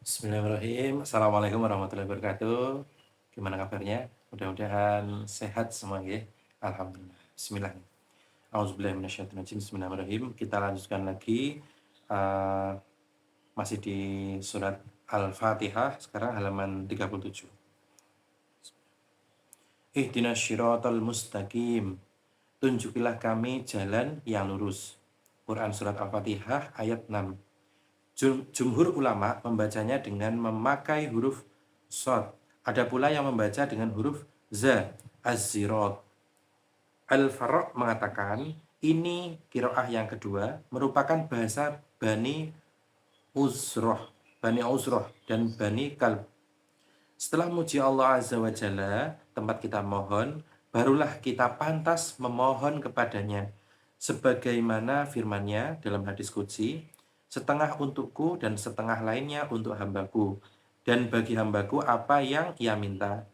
Bismillahirrahmanirrahim. Assalamualaikum warahmatullahi wabarakatuh. Gimana kabarnya? Mudah-mudahan sehat semua ya. Alhamdulillah. Bismillah. Auzubillahi minasyaitonirrajim. Bismillahirrahmanirrahim. Kita lanjutkan lagi eh, masih di surat Al-Fatihah, sekarang halaman 37. Ihdinas syiratal mustaqim. Tunjukilah kami jalan yang lurus. Quran surat Al-Fatihah ayat 6. Jumhur ulama membacanya dengan memakai huruf shad. Ada pula yang membaca dengan huruf za, az-zirat. Al-Farra' mengatakan, ini qiraah yang kedua merupakan bahasa Bani Uzroh dan Bani Kalb. Setelah muji Allah Azza wa Jalla, tempat kita mohon, barulah kita pantas memohon kepadanya. Sebagaimana firman-Nya dalam hadis qudsi, setengah untukku dan setengah lainnya untuk hambaku. Dan bagi hambaku apa yang ia minta.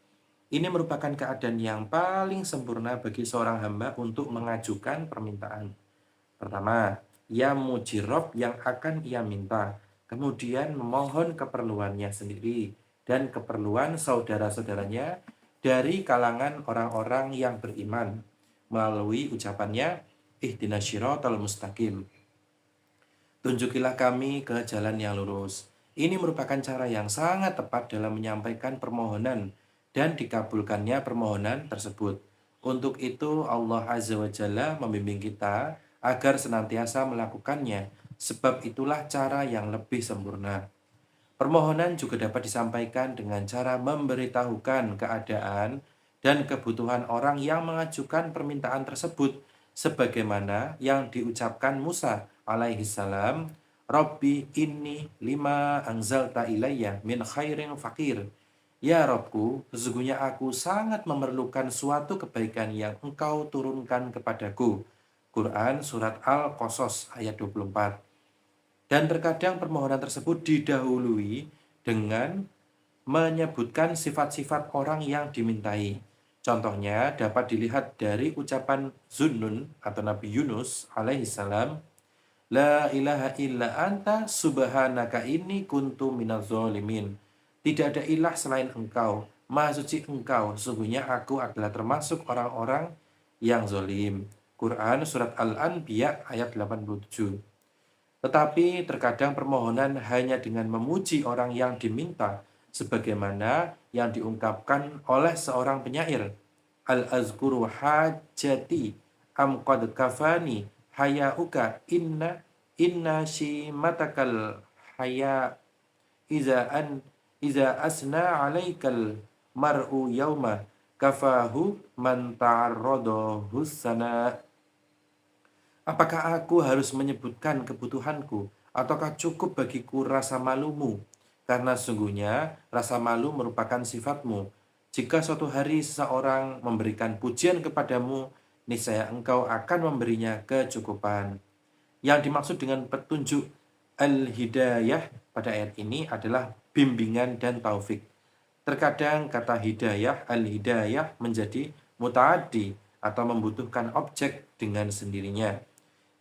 Ini merupakan keadaan yang paling sempurna bagi seorang hamba untuk mengajukan permintaan. Pertama, ia muji Rabb yang akan ia minta. Kemudian memohon keperluannya sendiri dan keperluan saudara-saudaranya dari kalangan orang-orang yang beriman melalui ucapannya ihdinas syiratal mustaqim. Tunjukilah kami ke jalan yang lurus. Ini merupakan cara yang sangat tepat dalam menyampaikan permohonan dan dikabulkannya permohonan tersebut. Untuk itu Allah Azza wa Jalla membimbing kita agar senantiasa melakukannya, sebab itulah cara yang lebih sempurna. Permohonan juga dapat disampaikan dengan cara memberitahukan keadaan dan kebutuhan orang yang mengajukan permintaan tersebut, sebagaimana yang diucapkan Musa alaihi salam, Rabbi inni lima anzalta ilayya min khairin fakir. Ya Robku, sesungguhnya aku sangat memerlukan suatu kebaikan yang engkau turunkan kepadaku. Quran Surat Al-Qasas ayat 24. Dan terkadang permohonan tersebut didahului dengan menyebutkan sifat-sifat orang yang dimintai. Contohnya dapat dilihat dari ucapan Zunnun atau Nabi Yunus alaihissalam, La ilaha illa anta subhanaka inni kuntu minaz zalimin. Tidak ada ilah selain engkau, maha suci engkau, sesungguhnya aku adalah termasuk orang-orang yang zalim. Quran Surat Al-Anbiya ayat 87. Tetapi terkadang permohonan hanya dengan memuji orang yang diminta, sebagaimana yang diungkapkan oleh seorang penyair. Al-azkuru hajati am qad kafani hayauka inna shimatakal haya iza asna alaikal mar'u yauma kafahu man ta'arradahu sana. Apakah aku harus menyebutkan kebutuhanku, ataukah cukup bagiku rasa malumu? Karena sungguhnya rasa malu merupakan sifatmu. Jika suatu hari seseorang memberikan pujian kepadamu, niscaya engkau akan memberinya kecukupan. Yang dimaksud dengan petunjuk al-hidayah pada ayat ini adalah bimbingan dan taufik. Terkadang kata hidayah, al-hidayah menjadi mutaaddi atau membutuhkan objek dengan sendirinya.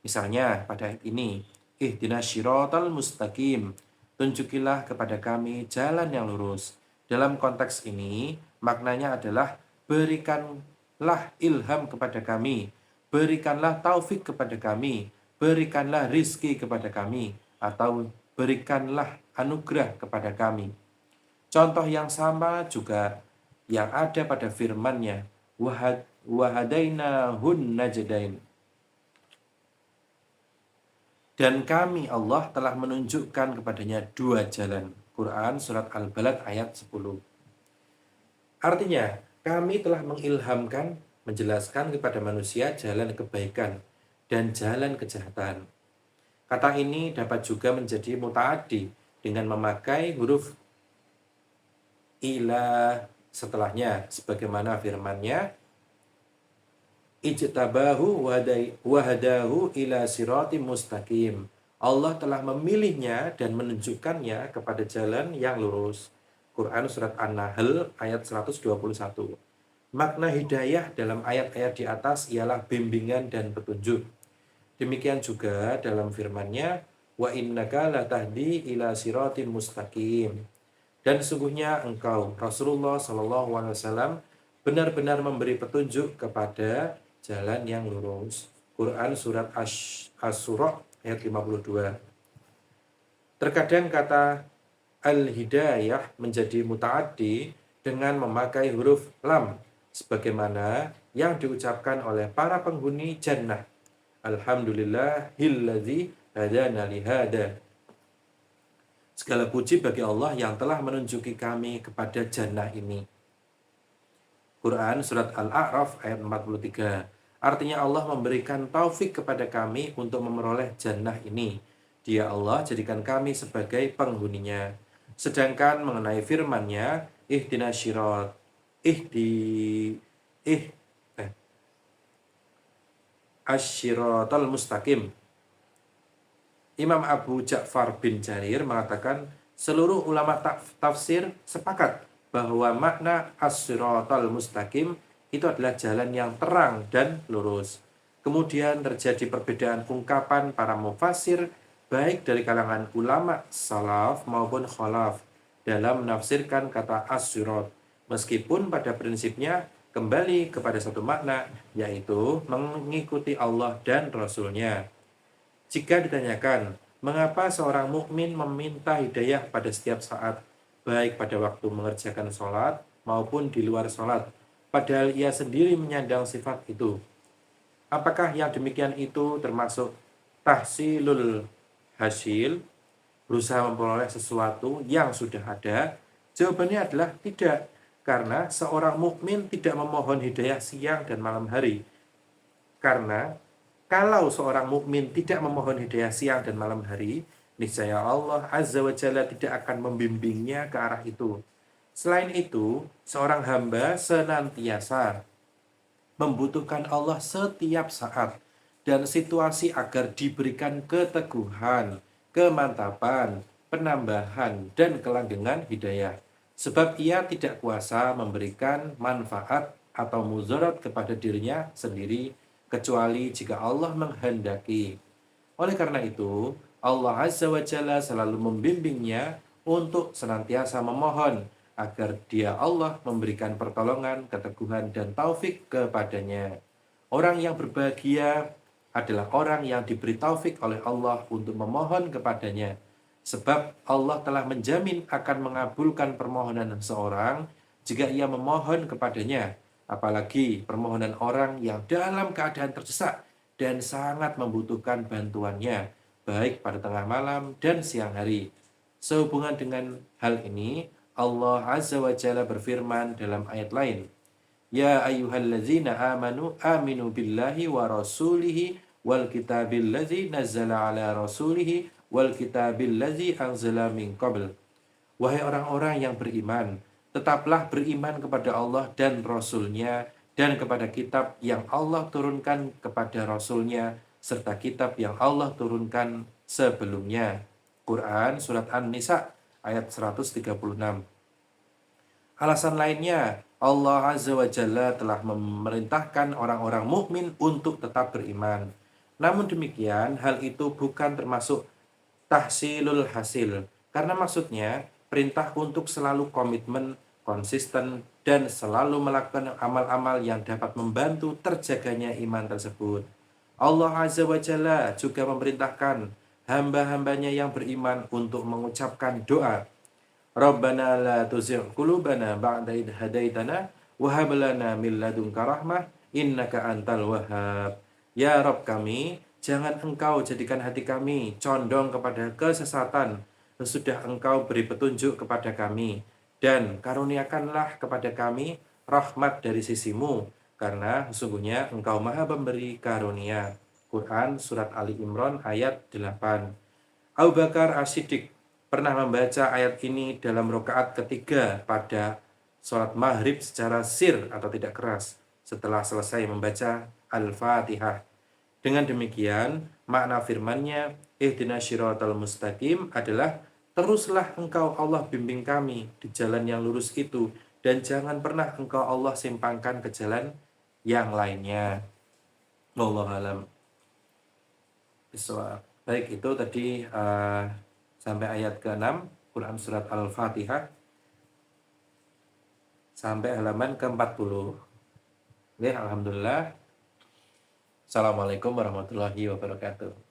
Misalnya pada ayat ini, ihdinas syiratal mustaqim, tunjukilah kepada kami jalan yang lurus. Dalam konteks ini, maknanya adalah berikanlah ilham kepada kami, berikanlah taufik kepada kami, berikanlah rizki kepada kami, atau berikanlah anugerah kepada kami. Contoh yang sama juga yang ada pada firman-Nya, wahadainahun najdain. Dan kami Allah telah menunjukkan kepadanya dua jalan. Quran Surat Al-Balad ayat 10. Artinya, kami telah mengilhamkan, menjelaskan kepada manusia jalan kebaikan dan jalan kejahatan. Kata ini dapat juga menjadi mutaaddi dengan memakai huruf ila setelahnya. Sebagaimana firman-Nya, ijtabahu wahadahu ila siratim mustaqim. Allah telah memilihnya dan menunjukkannya kepada jalan yang lurus. Quran Surat An-Nahl ayat 121. Makna hidayah dalam ayat-ayat di atas ialah bimbingan dan petunjuk. Demikian juga dalam firman-Nya, wa innaka latahdi ila siratin mustaqim. Dan sungguhnya engkau Rasulullah Shallallahu Alaihi Wasallam benar-benar memberi petunjuk kepada jalan yang lurus. Quran surat Asy-Syura ayat 52. Terkadang kata al-hidayah menjadi mutaaddi dengan memakai huruf lam sebagaimana yang diucapkan oleh para penghuni jannah. Alhamdulillahilladzi hadana lihada. Segala puji bagi Allah yang telah menunjuki kami kepada jannah ini. Quran surat Al-A'raf ayat 43. Artinya Allah memberikan taufik kepada kami untuk memperoleh jannah ini. Dia Allah jadikan kami sebagai penghuninya. Sedangkan mengenai firman-Nya, ihdinas syirat, asy-syiratal mustaqim. Imam Abu Ja'far bin Jarir mengatakan seluruh ulama tafsir sepakat bahwa makna as-siratal mustaqim itu adalah jalan yang terang dan lurus. Kemudian terjadi perbedaan ungkapan para mufassir baik dari kalangan ulama salaf maupun khalaf dalam menafsirkan kata as-sirat. Meskipun pada prinsipnya kembali kepada satu makna, yaitu mengikuti Allah dan Rasul-Nya. Jika ditanyakan, mengapa seorang mukmin meminta hidayah pada setiap saat, baik pada waktu mengerjakan sholat maupun di luar sholat, padahal ia sendiri menyandang sifat itu? Apakah yang demikian itu termasuk tahsilul hasil, berusaha memperoleh sesuatu yang sudah ada? Jawabannya adalah tidak, karena seorang mukmin tidak memohon hidayah siang dan malam hari. Karena kalau seorang mukmin tidak memohon hidayah siang dan malam hari, niscaya Allah Azza wa Jalla tidak akan membimbingnya ke arah itu. Selain itu, seorang hamba senantiasa membutuhkan Allah setiap saat dan situasi agar diberikan keteguhan, kemantapan, penambahan, dan kelanggengan hidayah. Sebab ia tidak kuasa memberikan manfaat atau mudarat kepada dirinya sendiri, kecuali jika Allah menghendaki. Oleh karena itu, Allah Azza wa Jalla selalu membimbingnya untuk senantiasa memohon agar dia Allah memberikan pertolongan, keteguhan, dan taufik kepadanya. Orang yang berbahagia adalah orang yang diberi taufik oleh Allah untuk memohon kepadanya. Sebab Allah telah menjamin akan mengabulkan permohonan seorang jika ia memohon kepadanya. Apalagi permohonan orang yang dalam keadaan terdesak dan sangat membutuhkan bantuannya, baik pada tengah malam dan siang hari. Sehubungan dengan hal ini, Allah Azza wa Jalla berfirman dalam ayat lain, Ya ayyuhallazina aminu billahi wa rasulihi wal kitabil ladzi nazzala ala rasulihi wal kitabil ladzi anzala min qabl. Wahai orang-orang yang beriman, tetaplah beriman kepada Allah dan Rasul-Nya dan kepada kitab yang Allah turunkan kepada Rasul-Nya serta kitab yang Allah turunkan sebelumnya. Quran surat An-Nisa ayat 136. Alasan lainnya, Allah Azza wa Jalla telah memerintahkan orang-orang mukmin untuk tetap beriman. Namun demikian, hal itu bukan termasuk tahsilul hasil, karena maksudnya perintah untuk selalu komitmen, konsisten, dan selalu melakukan amal-amal yang dapat membantu terjaganya iman tersebut. Allah Azza wa Jalla juga memerintahkan hamba-hambanya yang beriman untuk mengucapkan doa, Rabbana la tuzigh qulubana ba'da idh hadaitana wa hab lana min ladunka rahmah innaka antal wahhab. Ya Rabb kami, jangan Engkau jadikan hati kami condong kepada kesesatan sesudah Engkau beri petunjuk kepada kami, dan karuniakanlah kepada kami rahmat dari sisimu, karena sesungguhnya Engkau Maha Pemberi karunia. Quran surat Ali Imran ayat 8. Abu Bakar As-Siddiq pernah membaca ayat ini dalam rakaat ketiga pada sholat maghrib secara sir atau tidak keras setelah selesai membaca Al-Fatihah. Dengan demikian, makna firman-Nya, ihdinas syiratal mustaqim adalah teruslah Engkau Allah bimbing kami di jalan yang lurus itu, dan jangan pernah Engkau Allah simpangkan ke jalan yang lainnya. Wallahu a'lam bishawab. Baik, itu tadi sampai ayat ke-6 Quran surat Al-Fatihah sampai halaman ke-40. Oke, alhamdulillah. Assalamualaikum warahmatullahi wabarakatuh.